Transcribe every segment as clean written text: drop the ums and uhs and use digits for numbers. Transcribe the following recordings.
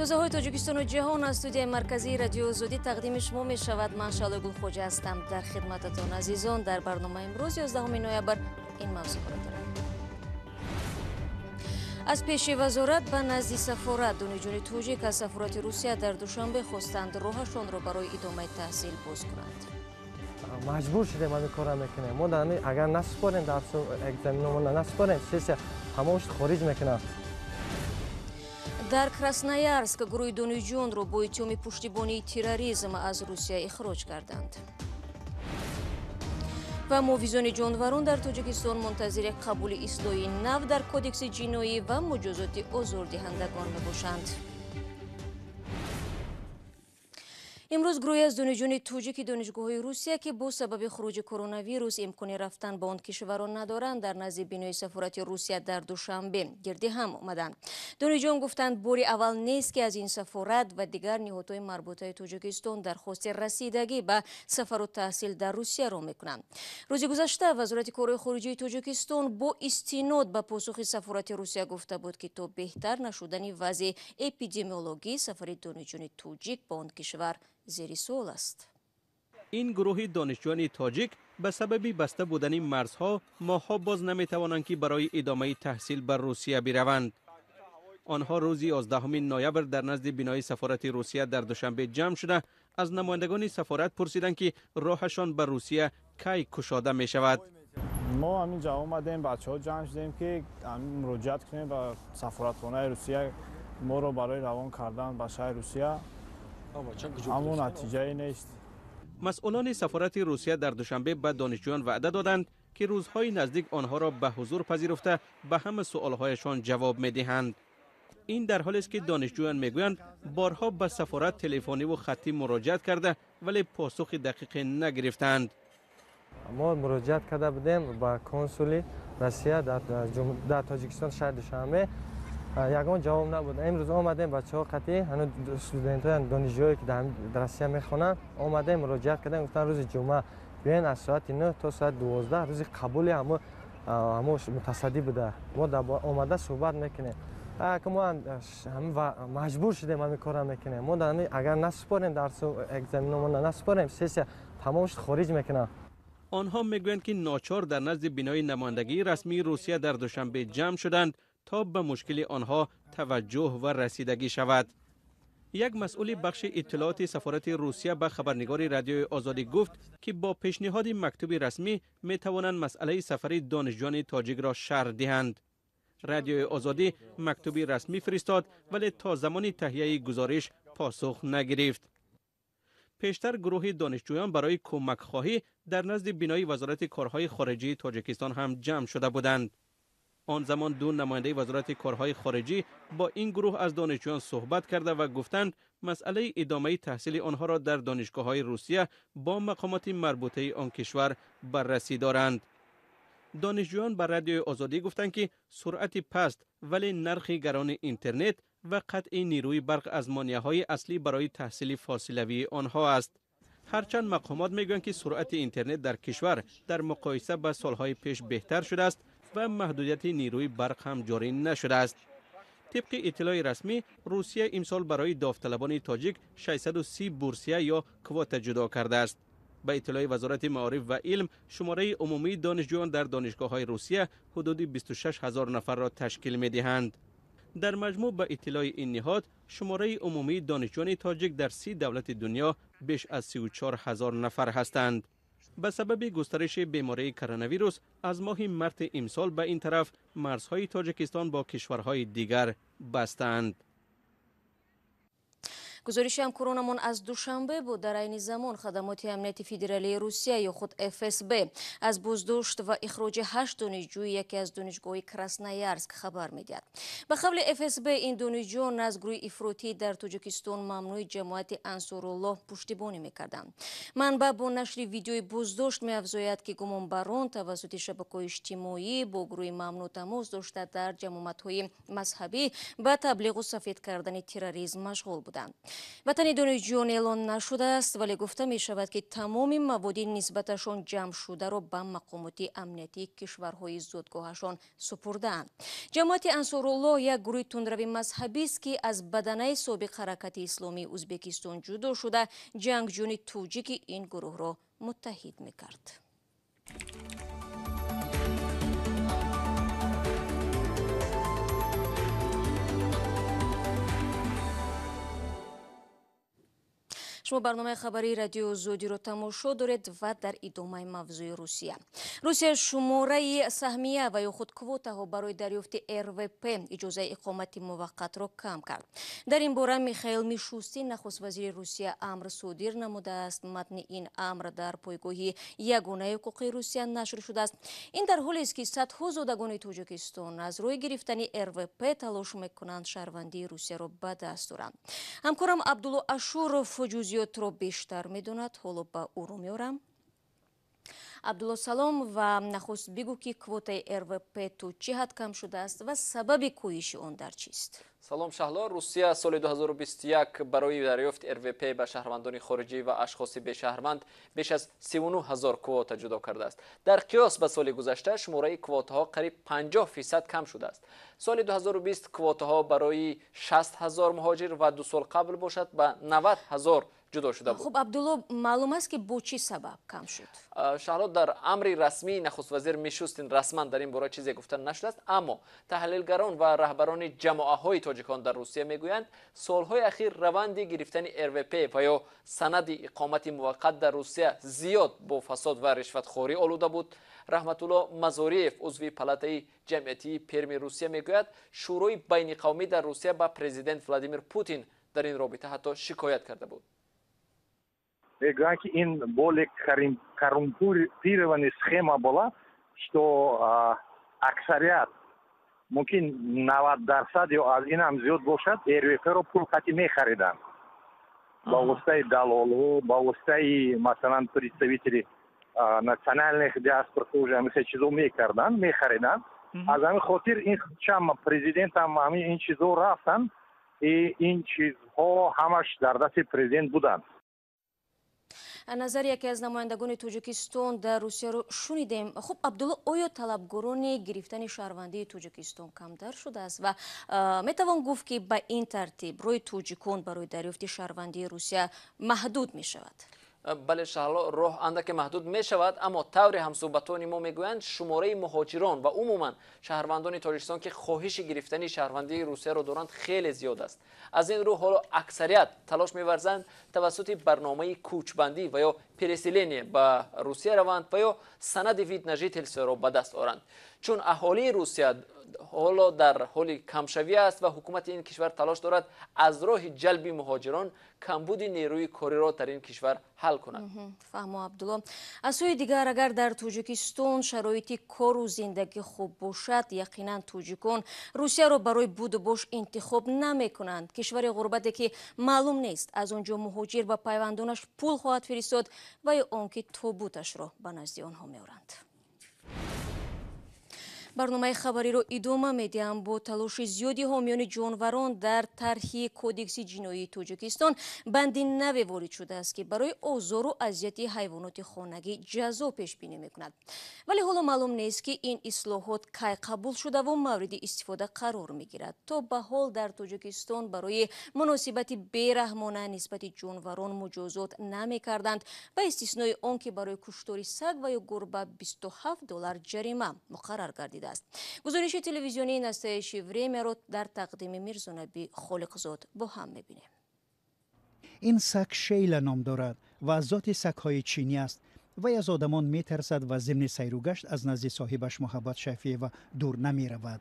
تازه‌های تاجیکستان و جهان از استودیوی مرکزی رادیو آزادی تقدیم شما می شود. من شعله گلخوجه هستم. در خدمتتان عزیزان در برنامه امروز 11 نوامبر این موضوع را داریم. از پیش وزارت به نزد سفارت دونیجویونی توجیک از سفارات روسیه در دوشنبه خواستند راهشان را برای ادامه تحصیل باز کنند. مجبور شدیم همین کار میکنیم. ما اگر نسپاریم درس اگزمینمون نسپاریم سیسیا تمامش خارج میکنه. در کراسنایارسک گروه دونیجĝӯёнро با اتهام پشتیبانی تروریسم از روسیه اخراج کردند. و مویزان جانوران در تاجیکستان منتظر قبول اصلاح نو در کودکس جنایی و مجازات آزاردهندگان میباشند. امروز گروهی از دانشجویان توجیک دانشگاه‌های روسیه که با سبب خروج کرونا ویروس امکان رفتن به آن کشوران ندارند در نزد بینای سفارت روسیه در دوشنبه گرد هم آمدند. دانشجویان گفتند باری اول نیست که از این سفارت و دیگر نهادهای مربوطه تاجیکستان درخواست رسیدگی به سفر و تحصیل در روسیه را میکنند. روز گذشته وزارت کارهای خارجه تاجیکستان با استناد به پاسخ سفارت روسیه گفته بود که تا بهتر نشدن وضع اپیدمیولوژی سفر دانشجویان توجیک به آن کشور زیر سوال است. این گروه دانشجویان تاجیک به سبب بسته بودن مرزها ماه‌ها باز نمیتوانند که برای ادامه تحصیل بر روسیه بروند. آنها روز 11 نوامبر در نزد بینای سفارت روسیه در دوشنبه جمع شده از نمایندگان سفارت پرسیدند که راهشان به روسیه کی گشاده می شود. ما همینجا اومدیم بچه‌ها جمع شدیم که مراجعت کنیم به سفارتخانه روسیه. ما رو برای روان کردن به شهر روسیه اما نتیجه نیست. مسئولان سفارت روسیه در دوشنبه به دانشجویان وعده دادند که روزهای نزدیک آنها را به حضور پذیرفته به همه سؤالهایشان جواب میدهند. این در حالی است که دانشجویان میگویند بارها به سفارت تلفنی و خطی مراجعت کرده ولی پاسخ دقیق نگرفتند. ما مراجعت کرده بودیم با کنسولی روسیه در تاجیکستان شهر دوشنبه. یگان جواب نبود. امروز آمدیم بچه‌ها قطعی هنوز استودنت‌ها دانشجویی که در روسیه میخوانند آمدیم مراجعت کردیم گفتن روز جمعه بیاین از ساعت 9 تا ساعت 12 روز قبول همه متصدی بوده. ما آمده صحبت میکنیم. که ما مجبور شدیم همین کارا میکنیم. ما اگر نسپاریم درس اگزمینمون نسپاریم سیسیا تمامش خارج میکنه. آنها میگویند که ناچار در نزد بینای نمایندگی رسمی روسیه در دوشنبه جمع شدند تا به مشکل آنها توجه و رسیدگی شود. یک مسئول بخش اطلاعات سفارت روسیه به خبرنگار رادیو آزادی گفت که با پیشنهاد مکتوب رسمی می توانند مسئله سفر دانشجویان تاجیک را شرح دهند. رادیو آزادی مکتوب رسمی فرستاد ولی تا زمان تهیه گزارش پاسخ نگرفت. پیشتر گروه دانشجویان برای کمک خواهی در نزد بینای وزارت کارهای خارجه تاجیکستان هم جمع شده بودند. آن زمان دو نماینده وزارت کارهای خارجی با این گروه از دانشجویان صحبت کرده و گفتند مسئله ادامه تحصیل آنها را در دانشگاه‌های روسیه با مقامات مربوطه آن کشور بررسی دارند. دانشجویان بر رادیو آزادی گفتند که سرعت پست ولی نرخ گران اینترنت و قطع نیروی برق از مانع‌های اصلی برای تحصیل فاصلوی آنها است. هرچند مقامات میگویند که سرعت اینترنت در کشور در مقایسه با سالهای پیش بهتر شده است و محدودیت نیروی برق هم جاری نشده است. طبق اطلاع رسمی روسیه امسال برای داوطلبان تاجیک 630 بورسیه یا کوتا جدا کرده است. به اطلاع وزارت معارف و علم شماره عمومی دانشجویان در دانشگاه‌های روسیه حدود 26,000 نفر را تشکیل می‌دهند. در مجموع به اطلاع این نهاد شماره عمومی دانشجویان تاجیک در 30 دولت دنیا بیش از 34,000 نفر هستند. به سبب گسترش بیماری کرونا ویروس از ماه مارس امسال به این طرف مرزهای تاجیکستان با کشورهای دیگر بستند. گزارش هم کرونمون از دوشنبه بود. در این زمان خدمات امنیتی فدرالی روسیه یا خود FSB از بازداشت و اخراج 8 دانشجوی یکی از دانشگاه کراسنایارسک خبر میدهد. به قول FSB این دانشجویان از گروه افراتیی در تاجیکستان ممنوع جماعت انصارالله پشتیبانی میکردند. منبع با نشر ویدیوی بازداشت می‌افزاید که گمانبران توسط شبکه‌های اجتماعی با گروه ممنوع تماس داشته در جماعت‌های مذهبی به تبلیغ و سفید کردن تروریسم مشغول بودند. ватани донишҷӯён эълон нашудааст, вале гуфта мешавад ки тамоми маводи нисбаташон ҷамъ шударо ба мақомоти амнияти кишварҳои зодгоҳашон супурдаанд. ҷамъияти ансоруллоҳ як гурӯҳи тундрави мазҳабист ки аз баданаи собиқ ҳаракати исломии ӯзбекистон ҷудо шуда ҷангҷӯёни тоҷики ин гурӯҳро муттаҳид мекард. شما برنامه خبری رادیو زودی رو تماشا دارید و در ادامه موضوع روسیه شماره سهمیه و یا خود کوتاها برای دریافت RVP اجازه اقامت موقت را کم کرد. در این باره میخائیل میشوستین نخست وزیر روسیه امر صادر نموده است. متن این امر در پایگاه یگانه حقوق روسیه نشر شده است. این در حالی است که صدها زادگان تاجیکستان از روی گرفتن RVP تلاش میکنند شهروندی روسیه را به دست دارند. همکارم عبدالله اشور فجوزیات رو بیشتر میدوند. حالا با او رو میارم. عبدالله سلام و نخست بگو که کوتای RVP تو چه حد کم شده است و سبب کاهش آن در چیست؟ سلام شهلا. روسیه سال 2021 برای دریافت RVP به شهروندان خارجی و اشخاص به شهروند بیش از 39,000 کوتا جدا کرده است. در قیاس به سال گذشته شماره کوتاها قریب 50% کم شده است. سال 2020 کوتاها برای 60,000 مهاجر و 2 سال قبل باشد به 90,000 جدا شده بود. خب عبدالله معلوم است که با چه سبب کم شد؟ شهلا در امر رسمی نخست وزیر میشوستین رسما در این باره چیزی گفتن نشده است، اما تحلیلگران و رهبران جماعت‌های تاجیکان در روسیه میگویند سالهای اخیر روند گرفتن RVP و یا سند اقامت موقت در روسیه زیاد با فساد و رشوتخوری آلوده بود. رحمت الله مزاریف عضو پالاتای جمعیتی پرم روسیه میگوید شورای بین قومی در روسیه با پرزیدنت ولادیمیر پوتین در این رابطه حتی شکایت کرده بود. Говорят, ин более коррумпированная схема была, что аксарият, мумкин 90% я аз инам зиёд бошад, RVP-ро пул хати мехаридан. Ба воситаи далолҳо, ба воситаи масалан представители национальных диаспор тоже ҳамин чизо мекардан, мехаридан. Аз ҳамин хотир ин чам президентам ҳамин ин чизо рафтан и ин чизҳо ҳамаш дар дасти президент буданд. نظر یکی از نمایندگان تاجیکستان در روسیه رو شنیدیم. خب عبدالله آیا طلبگران گرفتن شهروندی تاجیکستان کمتر شده است و میتوان گفت که به این ترتیب روی تاجیکان برای دریافت شهروندی روسیه محدود می شود؟ بله شهلا، راه اندک محدود می شود، اما طور همصحبتان ما میگویند شماره مهاجران و عموما شهروندان تاجیکستان که خواهش گرفتن شهروندی روسیه را دارند خیلی زیاد است. از این رو حالا اکثریت تلاش می‌ورزند توسط برنامه کوچبندی و یا پرسیلینی به روسیه روند و یا سند ویدنژیتلس را به دست آورند، چون اهالی روسیه حالا در حال کمشوی است و حکومت این کشور تلاش دارد از راه جلب مهاجران کمبود نیروی کاری را در این کشور حل کند. فهم عبدالله. از سوی دیگر اگر در تاجیکستان شرایط کار و زندگی خوب باشد، یقینا تاجیکان روسیه را برای بود و باش انتخاب نمی کنند. کشور غربتی که معلوم نیست از آنجا مهاجر و پیوندانش پول خواهد فرستاد و یا آنکه تابوتش را به نزد آنها می‌آورند. برنامه خبری رو ادامه میدیم. با تلاش زیادی حامیان جانوران در طرح کودکس جنایی تاجیکستان بندی نوی وارد شده است که برای آزار و اذیت حیوانات خانگی جزا پیش بینی میکند. ولی حالا معلوم نیست که این اصلاحات کی قبول شده و مورد استفاده قرار میگیرد. تا به حال در تاجیکستان برای مناسبت بیرحمانه نسبت جانوران مجازات نمیکردند و استثنای آن که برای کشتار سگ و یا گربه $27 جریمه مقرر گردیده است. گزارش تلویزیونی نستایش время رو در تقدیم میرزانبی خالقزاد با هم میبینیم. این سگ شیلا نام دارد و از ذات سگ‌های چینی است. وی از آدمان میترسد و ضمن سیر و گشت از نزد صاحبش محبت شفیع و دور نمی رود.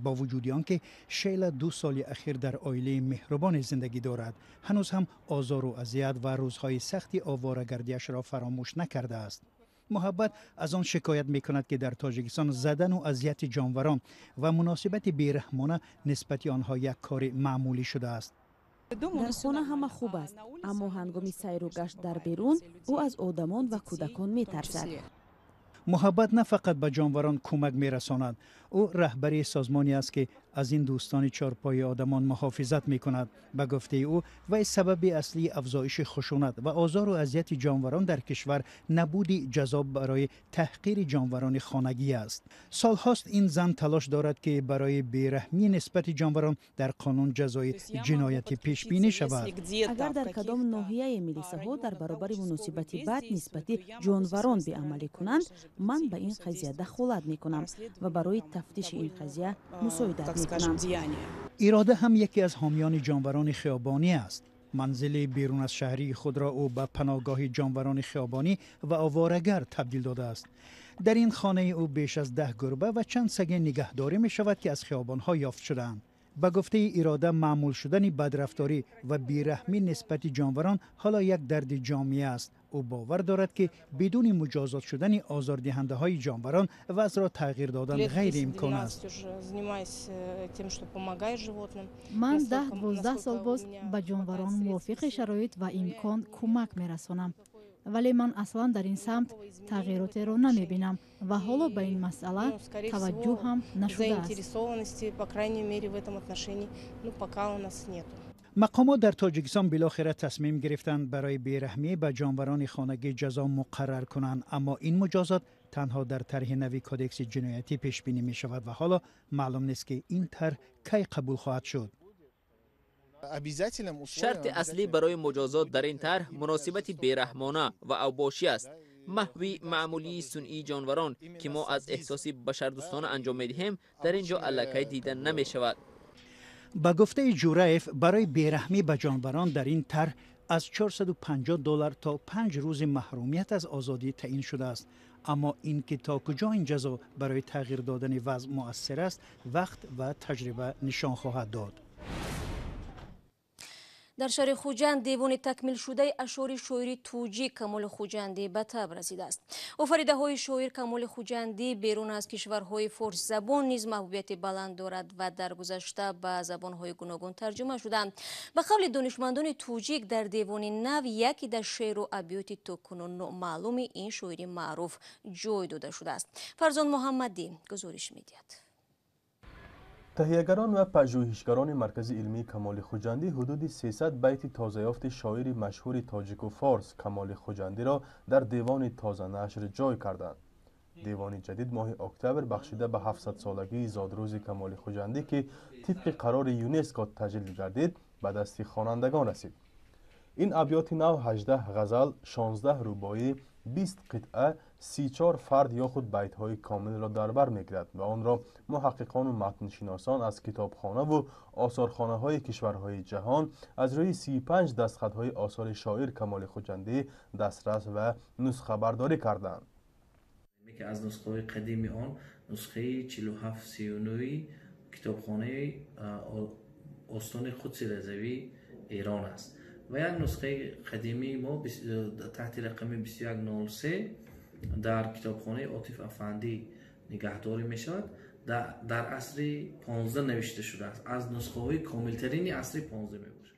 با وجود آنکه شیلا 2 سال اخیر در عائله مهربان زندگی دارد، هنوز هم آزار و اذیت و روزهای سختی آواره‌گردی‌اش را فراموش نکرده است. محبت از آن شکایت میکند که در تاجیکستان زدن و اذیت جانوران و مناسبت بیرحمانه نسبت آنها یک کار معمولی شده است. در خانه همه خوب است، اما هنگام سیر و گشت در بیرون او از آدمان و کودکان میترسد. محبت نه فقط به جانوران کمک میرساند، او رهبری سازمانی است که از این دوستان چارپای آدمان محافظت می‌کند. به گفته او و سبب اصلی افزایش خشونت و آزار و اذیت جانوران در کشور نبود جذاب برای تحقیر جانوران خانگی است. سالهاست این زن تلاش دارد که برای بیرحمی نسبت جانوران در قانون جزای جنایتی پیش بینی شود. اگر در کدام ناحیه ملیسه‌ها در برابر مناسبت بد نسبت جانوران بی‌عملی کنند، من به این قضیه دخالت می‌کنم و برای تفتیش این قضیه مساعدت می‌کنم. اراده هم یکی از حامیان جانوران خیابانی است. منزل بیرون از شهری خود را او به پناهگاه جانوران خیابانی و آوارگر تبدیل داده است. در این خانه او بیش از 10 گربه و چند سگ نگهداری می شود که از خیابان‌ها یافت شدند. به گفته اراده معمول شدن بدرفتاری و بیرحمی نسبت جانوران حالا یک درد جامعه است. او باور دارد که بدون مجازات شدن آزاردهنده های جانوران وضع را تغییر دادن غیر امکان است. من 10-12 سال باز به جانوران موافق شرایط و امکان کمک می‌رسانم. ولی من اصلا در این سمت تغییراتی را نمی‌بینم و حالا به این مسئله توجه هم نشده است. مقامات در تاجیکستان بالاخره تصمیم گرفتند برای بیرحمی به جانوران خانگی جزا مقرر کنند، اما این مجازات تنها در طرح نوی کدکس جنایتی پیش بینی می شود و حالا معلوم نیست که این طرح کی قبول خواهد شد. شرط اصلی برای مجازات در این طرح مناسبت بیرحمانه و اوباشی است. محوی معمولی صنعی جانوران که ما از احساس بشردوستانه انجام می‌دهیم در اینجا الکی دیدن نمی شود. با گفته جورایف برای بیرحمی به جانوران در این طرح از $450 تا 5 روز محرومیت از آزادی تعیین شده است. اما اینکه تا کجا این جزا برای تغییر دادن وضع مؤثر است وقت و تجربه نشان خواهد داد. در شهر خوجند دیوان تکمیل شده اشعار شاعری توجیک کمال خوجندی به تب رسیده است. آفریده های شاعر کمال خوجندی بیرون از کشورهای فارس زبان نیز محبوبیت بلند دارد و در گذشته به زبانهای گوناگون ترجمه شدند. به قول دانشمندان توجیک در دیوان نو یکی در شعر و ابیات تاکنون معلوم این شاعری معروف جای داده شده است. فرزان محمدی گزارش می‌دهد. تهیه‌گران و پژوهشگران مرکز علمی کمال خوجندی حدود 300 بیت تازه‌یافت شاعر مشهور تاجیک و فارس کمال خوجندی را در دیوان تازه نشر جای کردند. دیوان جدید ماه اکتبر بخشیده به 700 سالگی زادروز کمال خوجندی که طبق قرار یونسکو تجلیل گردید به دست خوانندگان رسید. این ابیات نو 18 غزل، 16 رباعی، 20 قطعه، 34 فرد یا خود بیت های کامل را در بر میگیرد و آن را محققان و متنشناسان از کتابخانه و آثارخانه های کشورهای جهان از روی 35 دستخط های آثار شاعر کمال خوجندی دسترس و نسخه برداری کردند. که از نسخه های قدیمی آن نسخه 4739 کتابخانه استان قدس رضوی ایران است و یک نسخه قدیمی ما تحت رقم 2103 در کتابخانه عاطف افندی نگهداری می شود. در عصر 15 نوشته شده است. از نسخه های کاملترین عصر 15 می باشد.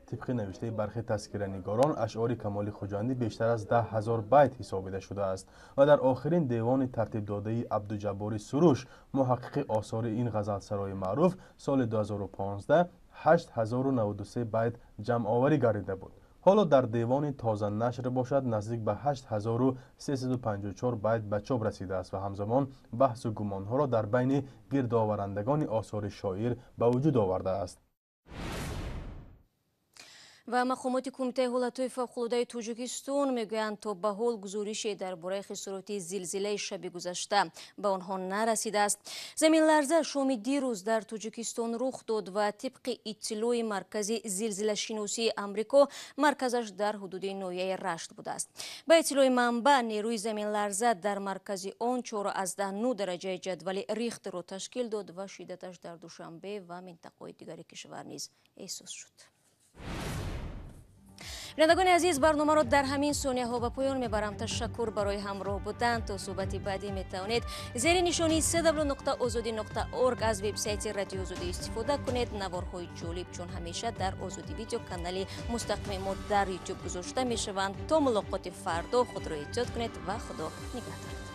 طبق نوشته برخی تذکره‌نگاران اشعار کمال خوجندی بیشتر از 10,000 بیت حسابیده شده است و در آخرین دیوان ترتیب داده عبدالجبار سروش محقق آثار این غزلسرای معروف سال 2015 8093 بیت جمع آوری گردیده بود. حالا در دیوان تازه نشر باشد نزدیک به 8354 بیت به چاپ رسیده است و همزمان بحث و گمانها را در بین گردآورندگان آثار شاعر به وجود آورده است. و مقامات کمیته حالتهای فوق‌العاده تاجیکستان میگویند تا به حال گزارشی درباره خسارات زلزله شب گذشته به آنها نرسیده است. زمین لرزه شام دیروز در تاجیکستان رخ داد و طبق اطلاع مرکز زلزله شناسی آمریکا مرکزش در حدود ناحیه رشت بوده است. به اطلاع منبع نیروی زمین لرزه در مرکز آن 4.9 درجه جدول ریختر را تشکیل داد و شدتش در دوشنبه و منطقه‌های دیگر کشور نیز احساس شد. بینندگان عزیز برنامه را در همین ثانیه ها به پایان میبرم. تشکر برای همراه بودن. تا صحبت بعدی میتوانید زیر نشانی www.azodi.org از وبسایت رادیو آزادی استفاده کنید. نوارهای جالب چون همیشه در آزادی ویدیو کانال مستقیم ما در یوتیوب گذاشته میشوند. تا ملاقات فردا خود را احتیاط کنید و خدا نگهدار.